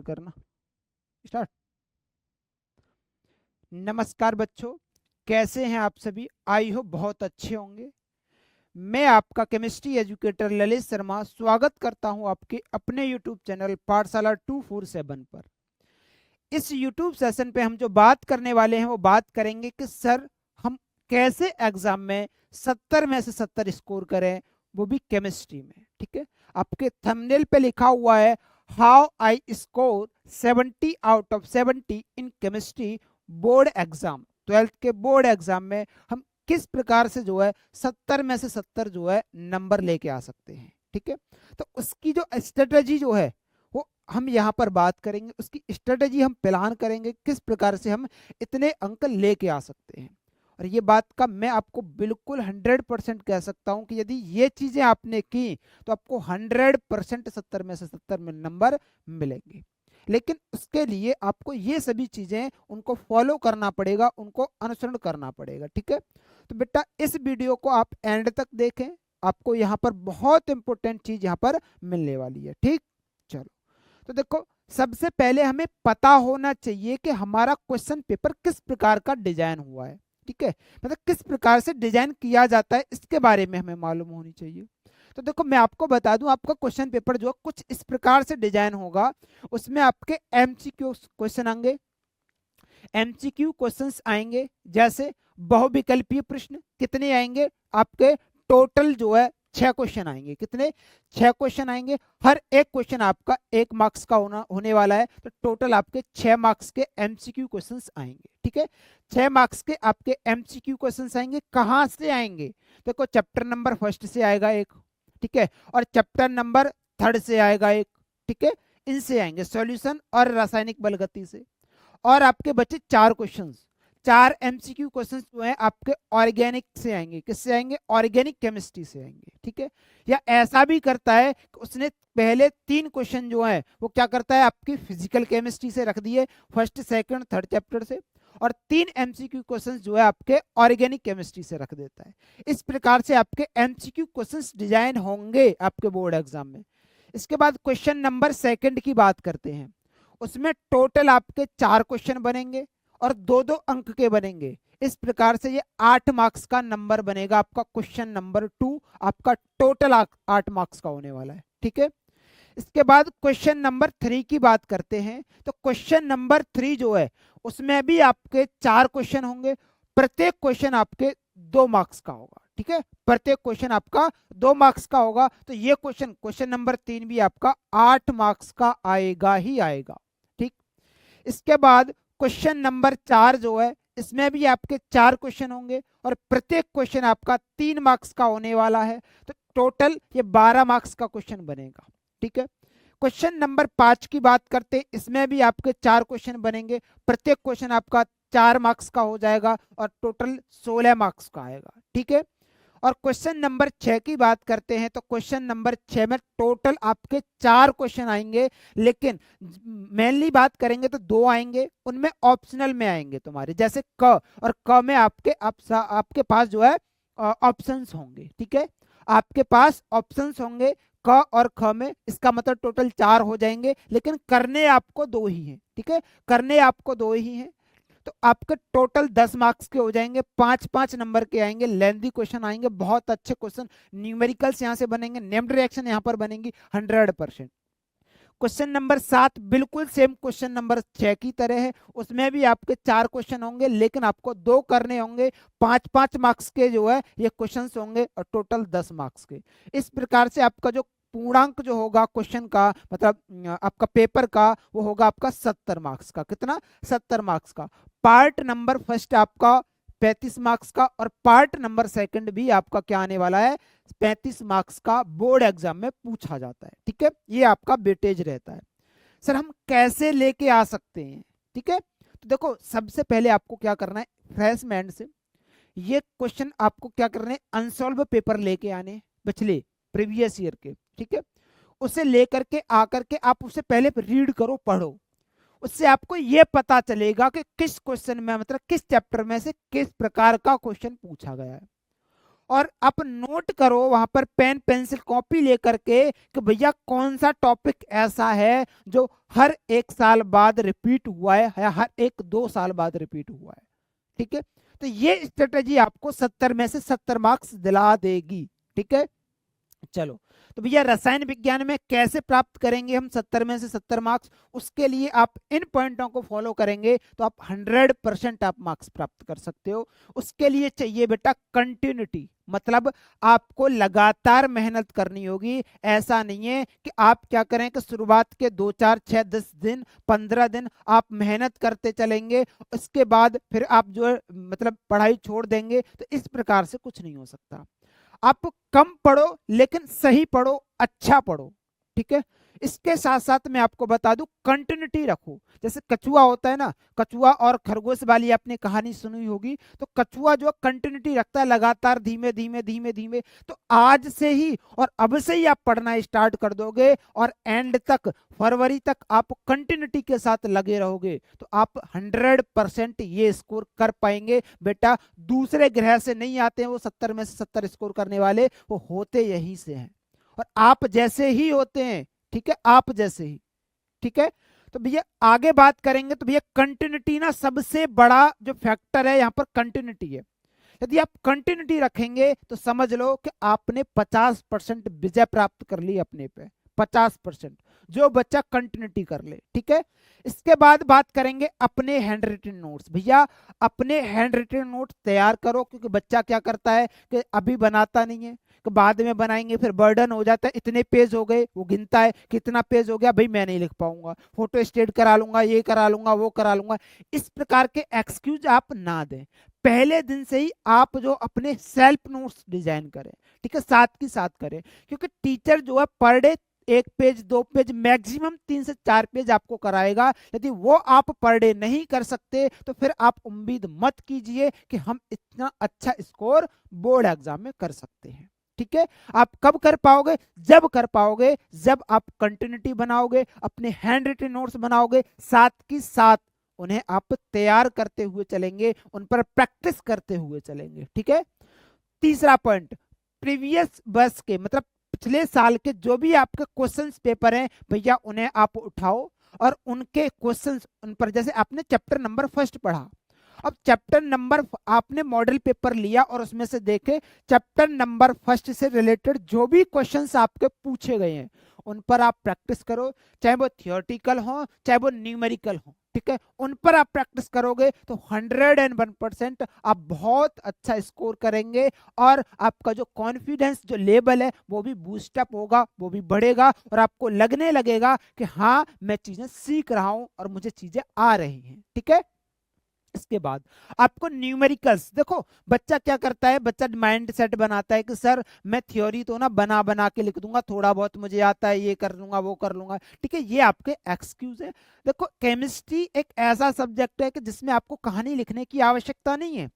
Record करना start. नमस्कार बच्चों, कैसे हैं आप सभी? आई हो बहुत अच्छे होंगे। मैं आपका केमिस्ट्री एजुकेटर ललित शर्मा स्वागत करता हूं आपके अपने यूट्यूब चैनल पाठशाला 247 पर। इस यूट्यूब सेशन पे हम जो बात करने वाले हैं वो बात करेंगे कि सर हम कैसे एग्जाम में 70 में से 70 स्कोर करें, वो भी केमिस्ट्री में। ठीक है, आपके थंबनेल पे लिखा हुआ है how I score 70 out of 70 in chemistry board exam. 12th के बोर्ड एग्जाम में हम किस प्रकार से जो है 70 में से 70 जो है नंबर लेके आ सकते हैं। ठीक है, तो उसकी जो स्ट्रेटजी जो है वो हम यहाँ पर बात करेंगे, उसकी स्ट्रेटजी हम प्लान करेंगे किस प्रकार से हम इतने अंक लेके आ सकते हैं। और ये बात का मैं आपको बिल्कुल 100% कह सकता हूं कि यदि ये चीजें आपने की तो आपको 100% 70 में से 70 में नंबर मिलेंगे। लेकिन उसके लिए आपको ये सभी चीजें उनको फॉलो करना पड़ेगा, उनको अनुसरण करना पड़ेगा। ठीक है, तो बेटा इस वीडियो को आप एंड तक देखें, आपको यहाँ पर बहुत इंपॉर्टेंट चीज यहाँ पर मिलने वाली है। ठीक, चलो तो देखो, सबसे पहले हमें पता होना चाहिए कि हमारा क्वेश्चन पेपर किस प्रकार का डिजाइन हुआ है। ठीक है, मतलब किस प्रकार से डिजाइन किया जाता है इसके बारे में हमें मालूम होनी चाहिए। तो देखो मैं आपको बता दूं, आपका क्वेश्चन पेपर जो कुछ इस प्रकार से डिजाइन होगा, उसमें आपके एमसीक्यू क्वेश्चन आएंगे। एमसीक्यू क्वेश्चंस आएंगे जैसे बहुविकल्पीय प्रश्न कितने आएंगे आपके, टोटल जो है 6 क्वेश्चन आएंगे। कितने? 6 क्वेश्चन आएंगे। हर एक क्वेश्चन आपका 1 मार्क्स का होने वाला है, तो टोटल आपके 6 मार्क्स के एमसीक्यू क्वेश्चंस आएंगे। ठीक है, 6 मार्क्स के आपके एमसीक्यू क्वेश्चंस आएंगे। कहां से आएंगे? देखो चैप्टर नंबर 1 से आएगा एक, ठीक है, और चैप्टर नंबर 3 से आएगा एक। ठीक है, इनसे आएंगे सॉल्यूशन और रासायनिक बलगति से। और आपके बचे 4 क्वेश्चंस, 4 एमसीक्यू क्वेश्चंस जो है आपके ऑर्गेनिक से आएंगे। किससे आएंगे? ऑर्गेनिक केमिस्ट्री से आएंगे। ठीक है, या ऐसा भी करता है कि उसने पहले 3 क्वेश्चन जो है वो क्या करता है, आपकी फिजिकल केमिस्ट्री से रख दिए, फर्स्ट सेकंड थर्ड चैप्टर से, और 3 एमसीक्यू क्वेश्चंस जो है आपके ऑर्गेनिक केमिस्ट्री से रख देता है। इस प्रकार से आपके एमसीक्यू क्वेश्चंस डिजाइन होंगे आपके बोर्ड एग्जाम में। इसके बाद क्वेश्चन नंबर 2 की बात करते हैं। उसमें टोटल आपके 4 क्वेश्चन बनेंगे और 2-2 अंक के बनेंगे। इस प्रकार से ये 8 मार्क्स का नंबर बनेगा आपका क्वेश्चन नंबर 2, आपका टोटल 8 मार्क्स का होने वाला है। ठीक है, इसके बाद क्वेश्चन नंबर 3 की बात करते हैं। तो क्वेश्चन नंबर 3 जो है उसमें भी आपके 4 क्वेश्चन होंगे। प्रत्येक क्वेश्चन आपके 2 मार्क्स का होगा। ठीक है, प्रत्येक क्वेश्चन आपका 2 मार्क्स का होगा। तो ये क्वेश्चन नंबर 3 भी आपका 8 मार्क्स का आएगा ही आएगा। ठीक, इसके बाद क्वेश्चन नंबर 4 जो है इसमें भी आपके 4 क्वेश्चन होंगे और प्रत्येक क्वेश्चन आपका 3 मार्क्स का होने वाला है। तो टोटल ये 12 मार्क्स का क्वेश्चन बनेगा। ठीक है, क्वेश्चन नंबर 5 की बात करते हैं। इसमें भी आपके 4 क्वेश्चन बनेंगे, प्रत्येक क्वेश्चन आपका 4 मार्क्स का हो जाएगा और टोटल 16 मार्क्स का आएगा। ठीक है, और क्वेश्चन नंबर 6 की बात करते हैं। तो क्वेश्चन नंबर 6 में टोटल आपके 4 क्वेश्चन आएंगे, लेकिन मेनली बात करेंगे तो 2 आएंगे, उनमें ऑप्शनल में आएंगे तुम्हारे, जैसे क, और क में आपके पास जो है ऑप्शंस होंगे। ठीक है, आपके पास ऑप्शंस होंगे क और ख में, इसका मतलब टोटल 4 हो जाएंगे, लेकिन करने आपको 2 ही हैं। ठीक है, करने आपको 2 ही हैं। तो आपके टोटल 10 मार्क्स के हो जाएंगे, 5-5 नंबर के आएंगे। लेंथी क्वेश्चन आएंगे, बहुत अच्छे क्वेश्चन, न्यूमेरिकल्स यहां से बनेंगे, नेम्ड रिएक्शन यहां पर बनेंगी 100%। क्वेश्चन नंबर 7 बिल्कुल सेम क्वेश्चन नंबर 6 की तरह है। उसमें भी आपके 4 क्वेश्चन होंगे, लेकिन आपको 2 करने होंगे। 5-5 मार्क्स के जो है ये क्वेश्चन होंगे और टोटल 10 मार्क्स के। इस प्रकार से आपका जो पूर्णांक जो होगा क्वेश्चन का, मतलब आपका पेपर का, वो होगा आपका 70 मार्क्स का। कितना? 70 मार्क्स का। पार्ट नंबर फर्स्ट आपका 35 मार्क्स का और पार्ट नंबर 2 भी आपका क्या आने वाला है, 35 मार्क्स का बोर्ड एग्जाम में पूछा जाता है। ठीक है, ये आपका वेटेज रहता है। सर हम कैसे लेके आ सकते हैं? ठीक है, तो देखो सबसे पहले आपको क्या करना है, फ्रेश माइंड से ये क्वेश्चन आपको क्या करना है, अनसॉल्व पेपर लेके आने पिछले प्रीवियस ईयर के। ठीक है, उसे लेकर के आकर के आप उसे पहले रीड करो, पढ़ो। उससे आपको यह पता चलेगा कि किस क्वेश्चन में, मतलब किस चैप्टर में से किस प्रकार का क्वेश्चन पूछा गया है। और आप नोट करो वहां पर पेन पेंसिल कॉपी लेकर के कि भैया कौन सा टॉपिक ऐसा है जो हर 1 साल बाद रिपीट हुआ है या हर 1-2 साल बाद रिपीट हुआ है। ठीक है, तो ये स्ट्रेटेजी आपको 70 में से 70 मार्क्स दिला देगी। ठीक है, चलो, तो भैया रसायन विज्ञान में कैसे प्राप्त करेंगे हम 70 में से 70 मार्क्स, उसके लिए आप इन पॉइंटों को फॉलो करेंगे तो आप 100% आप मार्क्स प्राप्त कर सकते हो। उसके लिए चाहिए बेटा कंटिन्यूटी, मतलब आपको लगातार मेहनत करनी होगी। ऐसा नहीं है कि आप क्या करें कि शुरुआत के 2-4-6-10 दिन 15 दिन आप मेहनत करते चलेंगे, उसके बाद फिर आप जो है मतलब पढ़ाई छोड़ देंगे, तो इस प्रकार से कुछ नहीं हो सकता। आप कम पढ़ो लेकिन सही पढ़ो, अच्छा पढ़ो। ठीक है, इसके साथ साथ मैं आपको बता दूं कंटिन्यूटी रखो। जैसे कछुआ होता है ना, कछुआ और खरगोश वाली आपने कहानी सुनी होगी, तो कछुआ जो कंटिन्यूटी रखता है लगातार धीमे धीमे धीमे धीमे, तो आज से ही और अब से ही आप पढ़ना स्टार्ट कर दोगे और एंड तक फरवरी तक आप कंटिन्यूटी के साथ लगे रहोगे तो आप 100% ये स्कोर कर पाएंगे। बेटा दूसरे ग्रह से नहीं आते हैं वो 70 में से 70 स्कोर करने वाले, वो होते यहीं से हैं और आप जैसे ही होते हैं। ठीक है, आप जैसे ही। ठीक है, तो भैया आगे बात करेंगे तो भैया कंटिन्यूटी ना सबसे बड़ा जो फैक्टर है यहाँ पर कंटिन्यूटी है। यदि आप कंटिन्यूटी रखेंगे तो समझ लो कि आपने 50% विजय प्राप्त कर ली अपने पे, 50% जो बच्चा कंटिन्यूटी कर ले। ठीक है, इसके बाद बात करेंगे अपने हैंड रिटन नोट्स। भैया अपने हैंड रिटन नोट तैयार करो, क्योंकि बच्चा क्या करता है कि अभी बनाता नहीं है कि बाद में बनाएंगे, फिर बर्डन हो जाता है, इतने पेज हो गए, वो गिनता है कितना पेज हो गया, भाई मैं नहीं लिख पाऊंगा, फोटो स्टेट करा लूंगा, ये करा लूंगा, वो करा लूंगा। इस प्रकार के एक्सक्यूज आप ना दें। पहले दिन से ही आप जो अपने सेल्फ नोट्स डिजाइन करें, ठीक है, साथ की साथ करें, क्योंकि टीचर जो है per day 1 page 2 page maximum 3 से 4 पेज आपको कराएगा। यदि वो आप पर डे नहीं कर सकते तो फिर आप उम्मीद मत कीजिए कि हम इतना अच्छा स्कोर बोर्ड एग्जाम में कर सकते हैं। ठीक है, आप कब कर पाओगे? जब कर पाओगे जब आप कंटिन्यूटी बनाओगे, अपने हैंड रिटन नोट्स बनाओगे, साथ की साथ उन्हें आप तैयार करते हुए चलेंगे, उन पर प्रैक्टिस करते हुए चलेंगे। ठीक है, तीसरा पॉइंट, प्रीवियस वर्ष के मतलब पिछले साल के जो भी आपके क्वेश्चंस पेपर हैं भैया उन्हें आप उठाओ और उनके क्वेश्चंस उन पर, जैसे आपने चैप्टर नंबर फर्स्ट पढ़ा, अब चैप्टर नंबर आपने मॉडल पेपर लिया और उसमें से देखे चैप्टर नंबर फर्स्ट से रिलेटेड जो भी क्वेश्चंस आपके पूछे गए हैं उन पर आप प्रैक्टिस करो, चाहे वो थियोरटिकल हो चाहे वो न्यूमेरिकल हो। ठीक है, उन पर आप प्रैक्टिस करोगे तो 101% आप बहुत अच्छा स्कोर करेंगे और आपका जो कॉन्फिडेंस जो लेवल है वो भी बूस्टअप होगा, वो भी बढ़ेगा और आपको लगने लगेगा कि हाँ मैं चीजें सीख रहा हूं और मुझे चीजें आ रही हैं। ठीक है, इसके बाद आपको न्यूमेरिकल्स, देखो बच्चा क्या करता है, बच्चा माइंड सेट बनाता है कि सर मैं थ्योरी तो ना बना बना के लिख दूंगा, थोड़ा बहुत मुझे आता है, ये कर लूंगा वो कर लूंगा। ठीक है, ये आपके एक्सक्यूज है। देखो केमिस्ट्री एक ऐसा सब्जेक्ट है कि जिसमें आपको कहानी लिखने की आवश्यकता नहीं है।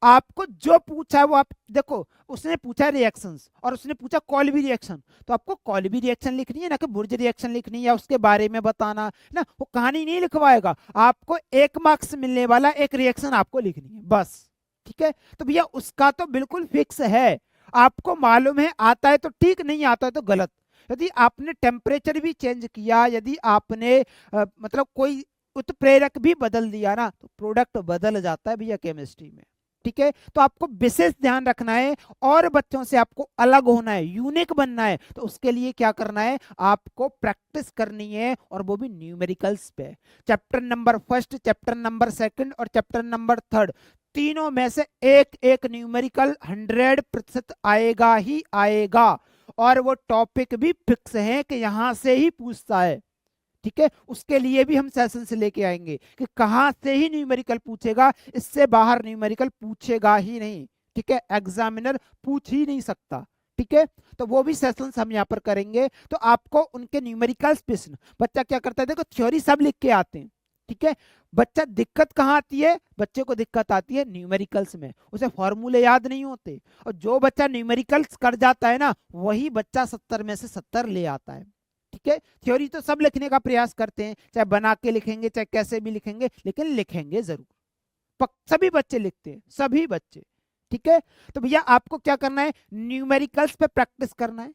आपको जो पूछा है वो आप देखो, उसने पूछा रिएक्शंस और उसने पूछा कॉल्बी रिएक्शन, तो आपको कॉल्बी रिएक्शन लिखनी है ना कि बुर्ज रिएक्शन लिखनी है या उसके बारे में बताना ना, वो कहानी नहीं लिखवाएगा। आपको 1 मार्क्स मिलने वाला एक रिएक्शन आपको लिखनी है बस। ठीक है, तो भैया उसका तो बिल्कुल फिक्स है, आपको मालूम है, आता है तो ठीक, नहीं आता है तो गलत। यदि आपने टेम्परेचर भी चेंज किया, यदि आपने मतलब कोई उत्प्रेरक भी बदल दिया ना, तो प्रोडक्ट बदल जाता है भैया केमिस्ट्री में। ठीक है, तो आपको विशेष ध्यान रखना है और बच्चों से आपको अलग होना है, यूनिक बनना है, तो उसके लिए क्या करना है, आपको प्रैक्टिस करनी है और वो भी न्यूमेरिकल्स पे। Chapter number first, chapter number second और चैप्टर नंबर थर्ड, तीनों में से एक एक न्यूमेरिकल 100% आएगा ही आएगा और वो टॉपिक भी फिक्स है कि यहां से ही पूछता है। ठीक है, उसके लिए भी हम सेशन से लेके आएंगे कि कहां से ही न्यूमेरिकल पूछेगा, इससे बाहर न्यूमेरिकल पूछेगा ही नहीं। ठीक है, एग्जामिनर पूछ ही नहीं सकता। ठीक है, तो वो भी सेशन हम यहाँ पर करेंगे, तो आपको उनके न्यूमेरिकल्स प्रश्न, बच्चा क्या करता है, देखो थ्योरी सब लिख के आते हैं। ठीक है, बच्चा दिक्कत कहाँ आती है, बच्चे को दिक्कत आती है न्यूमेरिकल्स में, उसे फॉर्मूले याद नहीं होते, और जो बच्चा न्यूमेरिकल्स कर जाता है ना वही बच्चा 70 में से 70 ले आता है। ठीक है, थ्योरी तो सब लिखने का प्रयास करते हैं, चाहे बना के लिखेंगे चाहे कैसे भी लिखेंगे, लेकिन लिखेंगे जरूर। सभी बच्चे लिखते हैं, सभी बच्चे। ठीक है, तो भैया आपको क्या करना है, न्यूमेरिकल्स पे प्रैक्टिस करना है।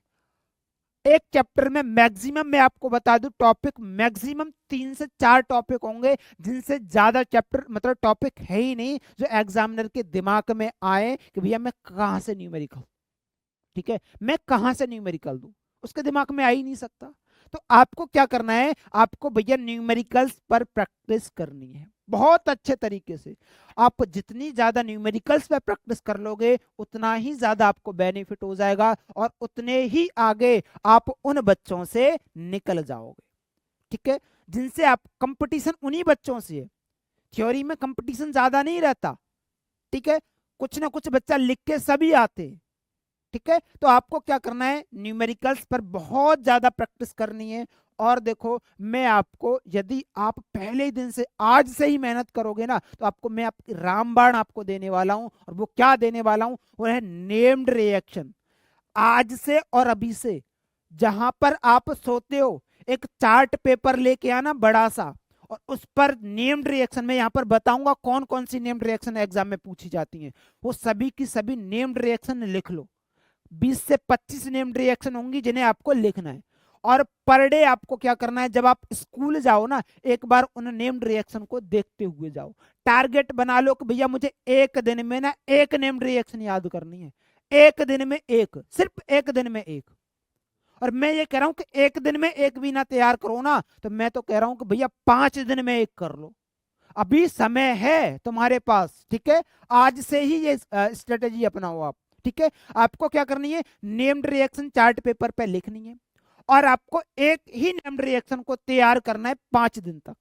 एक चैप्टर में मैक्सिमम, मैं आपको बता दूं, टॉपिक मैक्सिमम 3 से 4 टॉपिक होंगे, जिनसे ज्यादा चैप्टर मतलब टॉपिक है ही नहीं जो एग्जामिनर के दिमाग में आए कि भैया मैं कहां से न्यूमेरिकल, ठीक है, मैं कहां से न्यूमेरिकल दूं, उसके दिमाग में आ ही नहीं सकता। तो आपको क्या करना है, आपको भैया न्यूमेरिकल्स पर प्रैक्टिस करनी है बहुत अच्छे तरीके से। आप जितनी ज्यादा न्यूमेरिकल्स पर प्रैक्टिस कर लोगे उतना ही ज्यादा आपको बेनिफिट हो जाएगा और उतने ही आगे आप उन बच्चों से निकल जाओगे, ठीक है, जिनसे आप कंपटीशन उन्हीं बच्चों से है। थ्योरी में कंपटीशन ज्यादा नहीं रहता, ठीक है, कुछ ना कुछ बच्चा लिख के सभी आते हैं, ठीक है, तो आपको क्या करना है, न्यूमेरिकल्स पर बहुत ज्यादा प्रैक्टिस करनी है। और देखो मैं आपको, यदि आप पहले ही दिन से आज से ही मेहनत करोगे ना, तो आपको मैं आपकी रामबाण आपको देने वाला हूं, और वो क्या देने वाला हूं, वो है नेम्ड रिएक्शन। आज से और अभी से, जहां पर आप सोते हो एक चार्ट पेपर लेके आना बड़ा सा, और उस पर नेम्ड रिएक्शन में यहां पर बताऊंगा कौन कौन सी नेम्ड रिएक्शन एग्जाम में पूछी जाती हैं, वो सभी की सभी नेम्ड रिएक्शन लिख लो। 20 से 25 नेम्ड रिएक्शन होंगी जिन्हें आपको लिखना है। और पर डे आपको क्या करना है, जब आप स्कूल जाओ ना, एक बार उन नेम्ड रिएक्शन को देखते हुए जाओ। टारगेट बना लो कि भैया मुझे एक दिन में ना एक नेम्ड रिएक्शन याद करनी है, एक दिन में एक, सिर्फ एक दिन में एक। और मैं ये कह रहा हूं कि एक दिन में एक भी ना तैयार करो ना, तो मैं तो कह रहा हूं कि भैया 5 दिन में एक कर लो। अभी समय है तुम्हारे पास, ठीक है, आज से ही ये स्ट्रेटेजी अपनाओ आप, ठीक है। आपको क्या करनी है, नेम्ड रिएक्शन चार्ट पेपर पे लिखनी है, और आपको एक ही नेम्ड रिएक्शन को तैयार करना है 5 दिन तक।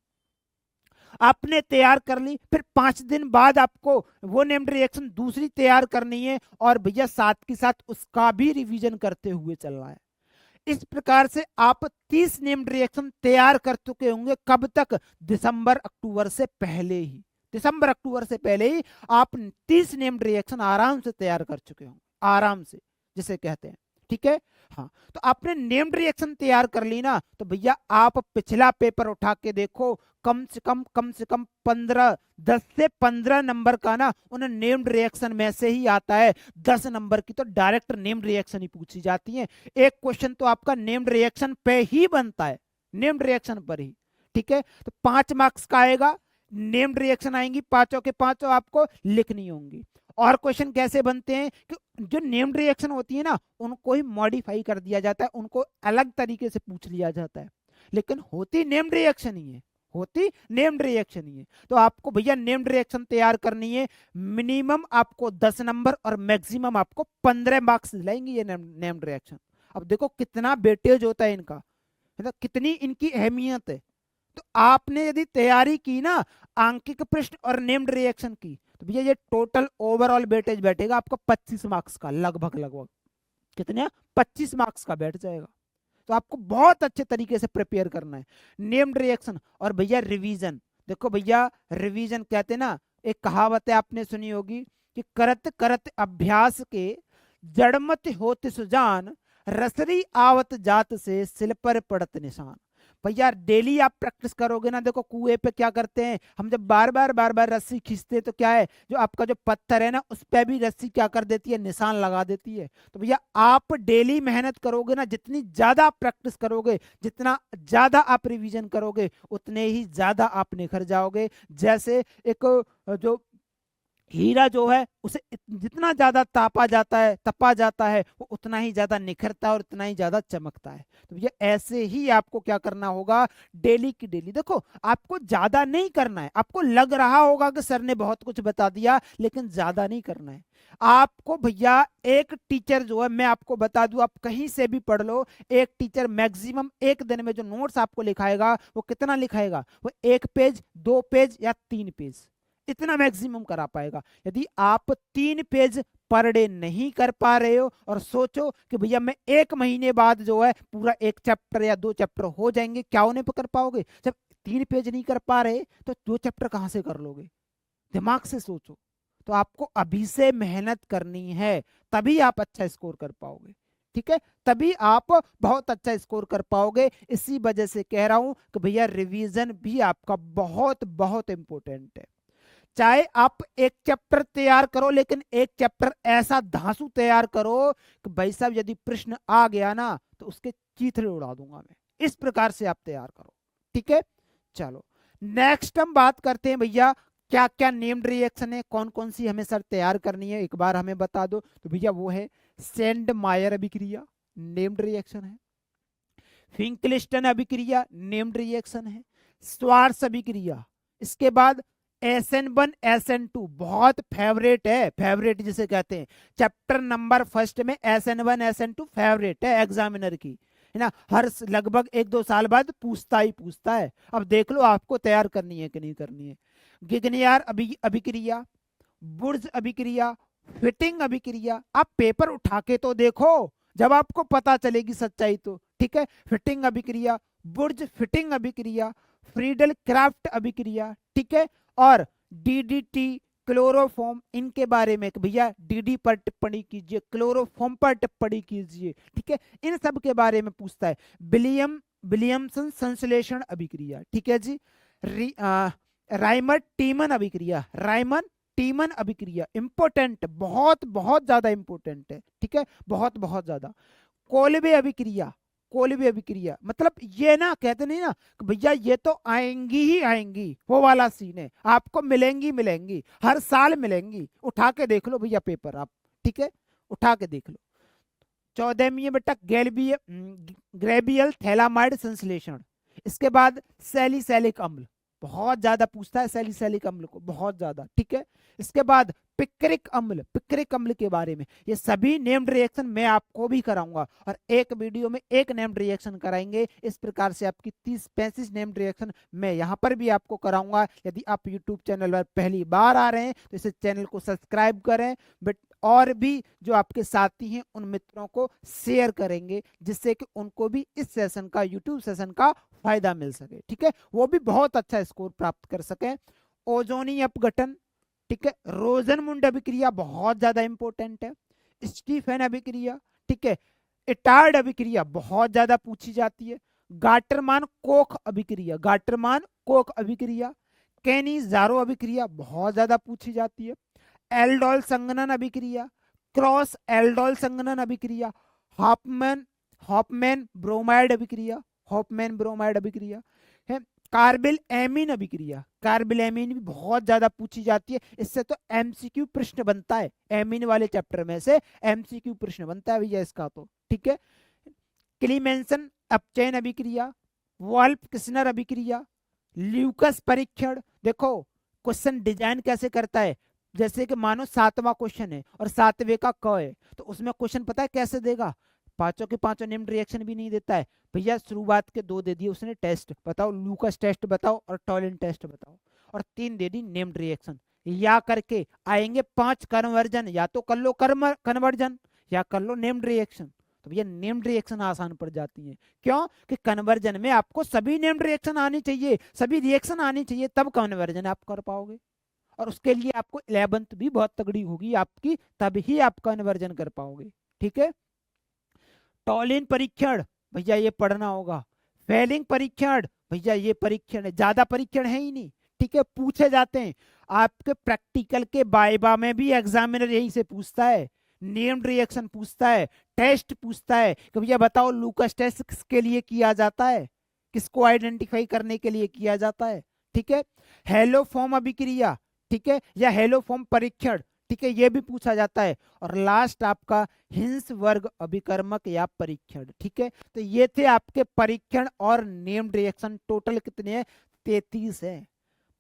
आपने तैयार कर ली, फिर 5 दिन बाद आपको वो नेम्ड रिएक्शन दूसरी तैयार करनी है, और भैया साथ के साथ उसका भी रिवीजन करते हुए चलना है। इस प्रकार से आप 30 नेम्ड रिएक्शन तैयार कर चुके होंगे, कब तक, दिसंबर अक्टूबर से पहले ही, दिसंबर अक्टूबर से पहले ही आप 30 नेम्ड रिएक्शन आराम से तैयार कर चुके होंगे, आराम से जिसे कहते हैं, ठीक है। हाँ, तो आपने नेम्ड रिएक्शन तैयार कर ली ना, तो भैया आप पिछला पेपर उठा के देखो, कम से कम 15, 10 से 15 नंबर का ना उन नेम्ड रिएक्शन में से ही आता है। 10 नंबर की तो डायरेक्ट नेम्ड रिएक्शन ही पूछी जाती है। एक क्वेश्चन तो आपका नेम्ड रिएक्शन पे ही बनता है, नेम्ड रिएक्शन पर ही, ठीक है। तो 5 मार्क्स का आएगा, नेम्ड रिएक्शन आएंगी, पांचों के पांचों आपको लिखनी होंगी। और क्वेश्चन कैसे बनते हैं कि जो नेम्ड रिएक्शन होती है ना, उनको ही मॉडिफाई कर दिया जाता है, उनको अलग तरीके से पूछ लिया जाता है, लेकिन होती नेम्ड रिएक्शन ही है, होती नेम्ड रिएक्शन ही है। तो आपको भैया नेम्ड रिएक्शन तैयार करनी है, मिनिमम आपको 10 नंबर और मैक्सिमम आपको 15 मार्क्स दिलाएंगे ये नेम्ड रिएक्शन। अब देखो कितना वेटेज होता है इनका, मतलब कितनी इनकी अहमियत है। तो आपने यदि तैयारी की ना आंकिक प्रश्न और नेम्ड रिएक्शन की, तो भैया ये टोटल ओवरऑल वेटेज बैठेगा आपको 25 मार्क्स का, लगभग लगभग कितने, 25 मार्क्स का बैठ जाएगा। तो आपको बहुत अच्छे तरीके से प्रिपेयर करना है नेम्ड रिएक्शन। और भैया रिवीजन, देखो भैया रिवीजन कहते हैं ना, एक कहावत है आपने सुनी होगी कि करत करत अभ्यास के जड़मत होत सुजान, रसरी आवत जात से सिल पर पड़त निशान। भैया डेली आप प्रैक्टिस करोगे ना, देखो कुएं पे क्या करते हैं हम, जब बार बार रस्सी खींचते हैं तो क्या है, जो आपका जो पत्थर है ना उस पे भी रस्सी क्या कर देती है, निशान लगा देती है। तो भैया आप डेली मेहनत करोगे ना, जितनी ज्यादा आप प्रैक्टिस करोगे, जितना ज्यादा आप रिवीजन करोगे, उतने ही ज्यादा आप निखर जाओगे। जैसे एक जो हीरा जो है उसे जितना ज्यादा तपा जाता है वो उतना ही ज्यादा निखरता है और उतना ही ज्यादा चमकता है। तो ये ऐसे ही आपको क्या करना होगा, डेली की डेली। देखो आपको ज्यादा नहीं करना है, आपको लग रहा होगा कि सर ने बहुत कुछ बता दिया, लेकिन ज्यादा नहीं करना है आपको। भैया एक टीचर जो है, मैं आपको बता दूं, आप कहीं से भी पढ़ लो, एक टीचर मैक्सिमम एक दिन में जो नोट्स आपको लिखाएगा वो कितना लिखाएगा, वो 1 पेज, 2 पेज या 3 पेज, इतना मैक्सिमम करा पाएगा। यदि आप 3 पेज पर डे नहीं कर पा रहे हो, और सोचो कि भैया मैं 1 महीने बाद जो है पूरा 1 चैप्टर या 2 चैप्टर हो जाएंगे, क्या उन्हें कर पाओगे? जब 3 पेज नहीं कर पा रहे तो 2 चैप्टर कहां से कर लोगे? दिमाग से सोचो। तो आपको अभी से मेहनत करनी है, तभी आप अच्छा स्कोर कर पाओगे, ठीक है, तभी आप बहुत अच्छा स्कोर कर पाओगे। इसी वजह से कह रहा हूं कि भैया रिवीजन भी आपका बहुत बहुत इंपॉर्टेंट है। चाहे आप एक चैप्टर तैयार करो, लेकिन एक चैप्टर ऐसा धांसू तैयार करो कि भाई साहब यदि प्रश्न आ गया ना तो उसके चीथड़े उड़ा दूंगा मैं। इस प्रकार से आप तैयार करो, ठीक है। चलो नेक्स्ट हम बात करते हैं भैया क्या क्या नेम्ड रिएक्शन है, कौन कौन सी हमें सर तैयार करनी है, एक बार हमें बता दो। तो भैया वो है सेंड मायर अभिक्रिया, नेम्ड रिएक्शन है। फिंकलिस्टन अभिक्रिया, नेम्ड रिएक्शन है। स्वार्स अभिक्रिया, इसके बाद SN1 SN2 बहुत फेवरेट है, फेवरेट जिसे कहते हैं, चैप्टर नंबर फर्स्ट में SN1 SN2 फेवरेट है एग्जामिनर की, है ना। हर लगभग 1-2 साल बाद पूछता ही पूछता है। अब देख लो आपको तैयार करनी है कि नहीं करनी है। गिगनियार अभिक्रिया, बुर्ज अभिक्रिया, फिटिंग अभिक्रिया, आप पेपर उठा के तो देखो, जब आपको पता चलेगी सच्चाई तो, ठीक है। फिटिंग अभिक्रिया, बुर्ज फिटिंग अभिक्रिया, फ्रीडल क्राफ्ट अभिक्रिया, ठीक है। और DDT, क्लोरोफॉर्म, इनके बारे में भैया DD पर टिप्पणी कीजिए, क्लोरोफॉर्म पर टिप्पणी कीजिए, ठीक है। इन सब के बारे में पूछता है। विलियमसन संश्लेषण अभिक्रिया, ठीक है जी। राइमर टीमन अभिक्रिया, राइमन टीमन अभिक्रिया इंपॉर्टेंट, बहुत बहुत ज्यादा इंपॉर्टेंट है, ठीक है, बहुत बहुत ज्यादा। कोलबे अभिक्रिया, कोलबे अभिक्रिया मतलब ये ना कहते नहीं ना कि भैया ये तो आएंगी ही आएंगी, वो वाला सीन है, आपको मिलेंगी मिलेंगी, हर साल मिलेंगी। उठा के देख लो भैया पेपर आप, ठीक है, उठा के देख लो। 14वीं बेटा ग्रेबियल थैलामाइड संश्लेषण। इसके बाद सैलिसैलिक अम्ल, बहुत ज्यादा पूछता है सैलिसैलिक अम्ल को, बहुत ज्यादा, ठीक है। इसके बाद पिक्रिक अम्ल, पिक्रिक अम्ल के बारे में ये सभी नेम्ड रिएक्शन मैं आपको भी कराऊंगा, और एक वीडियो में एक नेम्ड रिएक्शन कराएंगे। इस प्रकार से आपकी 30-35 नेम्ड रिएक्शन मैं यहाँ पर भी आपको कराऊंगा। यदि आप यूट्यूब चैनल पर पहली बार आ रहे हैं तो इस चैनल को सब्सक्राइब करें, बट और भी जो आपके साथी हैं उन मित्रों को शेयर करेंगे, जिससे कि उनको भी इस सेशन का, यूट्यूब सेशन का फायदा मिल सके, ठीक है, वो भी बहुत अच्छा स्कोर प्राप्त कर सके। ओजोनी अपघटन, ठीक है। रोजनमुंड अभिक्रिया बहुत ज्यादा इंपॉर्टेंट है। स्टीफेन अभिक्रिया, ठीक है। इटार्ड अभिक्रिया बहुत ज्यादा पूछी जाती है। गाटरमान कोख अभिक्रिया, गाटरमान कोख अभिक्रिया। कैनिज़ारो अभिक्रिया बहुत ज्यादा पूछी जाती है। एल्डोल संघनन अभिक्रिया, क्रॉस एल्डोल संघनन अभिक्रिया, हॉफमैन हॉफमैन ब्रोमाइड अभिक्रिया, हॉफमैन ब्रोमाइड अभिक्रिया है। कार्बिल एमीन अभिक्रिया, कार्बिल एमीन भी बहुत ज्यादा पूछी जाती है, इससे तो MCQ प्रश्न बनता है, एमीन वाले चैप्टर में से MCQ प्रश्न बनता है भैया इसका तो, ठीक है। क्लीमेंसन अपचयन अभिक्रिया, वॉल्फ किस्नर अभिक्रिया, ल्यूकस परीक्षण। देखो क्वेश्चन डिजाइन कैसे करता है, जैसे कि मानो 7वां क्वेश्चन है और 7वें का क है, तो उसमें क्वेश्चन पता है कैसे देगा, पांचों के पांचों नेम्ड रिएक्शन भी नहीं देता है भैया, शुरुआत के 2 दे दिए उसने टेस्ट बताओ, लूकस टेस्ट बताओ और टॉलिन टेस्ट बताओ, और 3 दे दी नेम्ड रिएक्शन। या करके आएंगे 5 कन्वर्जन, या तो कर लो कन्वर्जन या कर लो नेम्ड रिएक्शन। तो भैया नेम्ड रिएक्शन आसान पड़ जाती है, क्यों कि कन्वर्जन में आपको सभी नेम्ड रिएक्शन आनी चाहिए, सभी रिएक्शन आनी चाहिए, तब कन्वर्जन आप कर पाओगे, और उसके लिए आपको 11th भी बहुत तगड़ी होगी आपकी, तभी आप कन्वर्जन कर पाओगे, ठीक है। टॉलिन परीक्षण भैया ये पढ़ना होगा। फेलिंग परीक्षण भैया ये परीक्षण है, ज्यादा परीक्षण है ही नहीं, ठीक है, पूछे जाते हैं आपके प्रैक्टिकल के वाइवा में भी, एग्जामिनर यही से पूछता है, नेम्ड रिएक्शन पूछता है, टेस्ट पूछता है कि भैया बताओ लूकस टेस्ट किसके लिए किया जाता है, किसको आइडेंटिफाई करने के लिए किया जाता है, ठीक है। हेलोफॉर्म अभिक्रिया, ठीक है, या हेलोफॉर्म परीक्षण, ठीक है, ये भी पूछा जाता है। और लास्ट आपका हिंस वर्ग अभिकर्मक या परीक्षण, ठीक है। तो ये थे आपके परीक्षण और नेम्ड रिएक्शन, टोटल कितने हैं, 33 है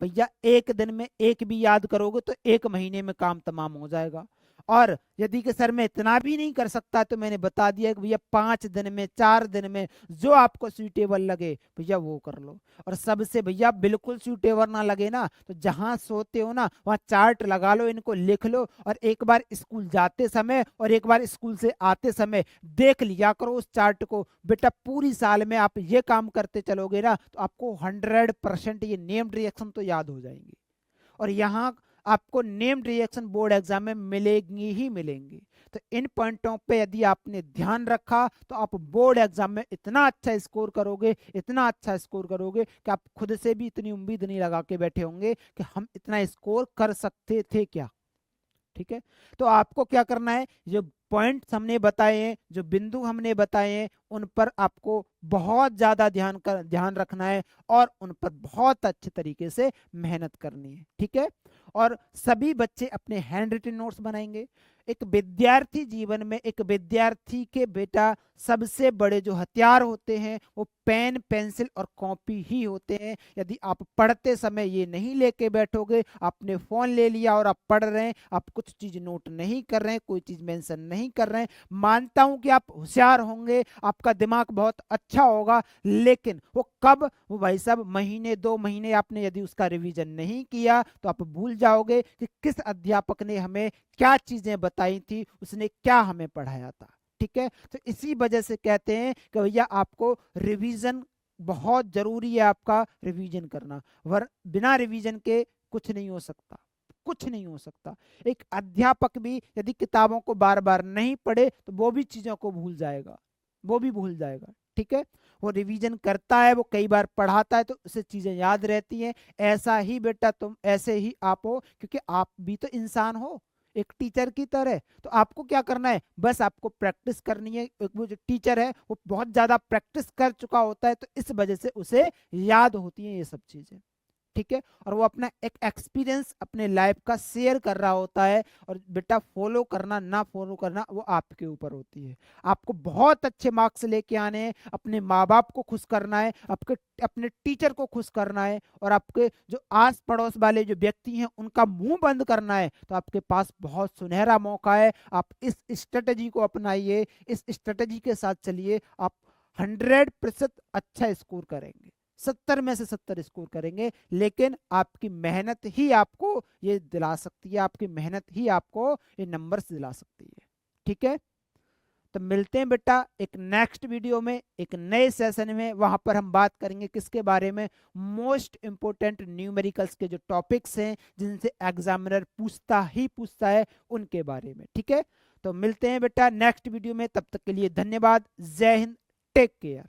भैया। एक दिन में एक भी याद करोगे तो 1 महीने में काम तमाम हो जाएगा। और यदि कि सर मैं इतना भी नहीं कर सकता, तो मैंने बता दिया कि भैया 5 दिन में, 4 दिन में जो आपको सूटेबल लगे भैया वो कर लो। और सबसे भैया बिल्कुल सूटेबल ना लगे ना, तो जहां सोते हो ना वहां चार्ट लगा लो, इनको लिख लो, और एक बार स्कूल जाते समय और एक बार स्कूल से आते समय देख लिया करो उस चार्ट को। बेटा पूरी साल में आप ये काम करते चलोगे ना, तो आपको 100% ये नेम्ड रिएक्शन तो याद हो जाएंगे। और यहाँ आपको नेम्ड रिएक्शन बोर्ड एग्जाम में मिलेंगी ही मिलेंगी। तो इन पॉइंटों पे यदि आपने ध्यान रखा तो आप बोर्ड एग्जाम में इतना अच्छा स्कोर करोगे, इतना अच्छा स्कोर करोगे कि आप खुद से भी इतनी उम्मीद नहीं लगा के बैठे होंगे कि हम इतना स्कोर कर सकते थे क्या। ठीक है, तो आपको क्या करना है, जो पॉइंट्स हमने बताए हैं, जो बिंदु हमने बताए हैं, उन पर आपको बहुत ज्यादा ध्यान रखना है और उन पर बहुत अच्छे तरीके से मेहनत करनी है। ठीक है, और सभी बच्चे अपने हैंड रिटन नोट्स बनाएंगे। एक विद्यार्थी जीवन में एक विद्यार्थी के बेटा सबसे बड़े जो हथियार होते हैं वो पेन, पेंसिल और कॉपी ही होते हैं। यदि आप पढ़ते समय ये नहीं लेके बैठोगे, आपने फोन ले लिया और आप पढ़ रहे हैं, आप कुछ चीज नोट नहीं कर रहे हैं, कोई चीज मेंशन नहीं कर रहे हैं, मानता हूं कि आप होशियार होंगे, आपका दिमाग बहुत अच्छा होगा, लेकिन वो कब, वो भाई साहब महीने 2 महीने आपने यदि उसका रिवीजन नहीं किया तो आप भूल जाओगे कि किस अध्यापक ने हमें क्या चीजें बताई थी, उसने क्या हमें पढ़ाया था। ठीक है, तो इसी वजह से कहते हैं कि भैया आपको रिवीजन बहुत जरूरी है, आपका रिवीजन करना, बिना रिवीजन के कुछ नहीं हो सकता, कुछ नहीं हो सकता। एक अध्यापक भी यदि किताबों को बार बार नहीं पढ़े तो वो भी चीजों को भूल जाएगा, वो भी भूल जाएगा। ठीक है, वो रिवीजन करता है, वो कई बार पढ़ाता है तो उसे चीजें याद रहती हैं। ऐसा ही बेटा तुम, ऐसे ही आप हो, क्योंकि आप भी तो इंसान हो एक टीचर की तरह। तो आपको क्या करना है, बस आपको प्रैक्टिस करनी है। एक वो जो टीचर है वो बहुत ज्यादा प्रैक्टिस कर चुका होता है, तो इस वजह से उसे याद होती है ये सब चीजें। ठीक है, और वो अपना एक एक्सपीरियंस अपने लाइफ का शेयर कर रहा होता है। और बेटा फॉलो करना ना फॉलो करना वो आपके ऊपर होती है। आपको बहुत अच्छे मार्क्स लेके आने हैं, अपने माँ बाप को खुश करना है, आपके अपने टीचर को खुश करना है, और आपके जो आस पड़ोस वाले जो व्यक्ति हैं उनका मुंह बंद करना है, तो आपके पास बहुत सुनहरा मौका है। आप इस स्ट्रेटजी को अपनाइए, इस स्ट्रेटजी के साथ चलिए, आप 100% अच्छा स्कोर करेंगे, 70 में से 70 स्कोर करेंगे। लेकिन आपकी मेहनत ही आपको ये दिला सकती है, आपकी मेहनत ही आपको ये नंबर्स दिला सकती है। ठीक है, तो मिलते हैं बेटा एक नेक्स्ट वीडियो में, एक नए सेशन में। वहां पर हम बात करेंगे किसके बारे में, मोस्ट इंपोर्टेंट न्यूमेरिकल्स के जो टॉपिक्स हैं जिनसे एग्जामिनर पूछता ही पूछता है, उनके बारे में। ठीक है, तो मिलते हैं बेटा नेक्स्ट वीडियो में, तब तक के लिए धन्यवाद, जय हिंद, टेक केयर।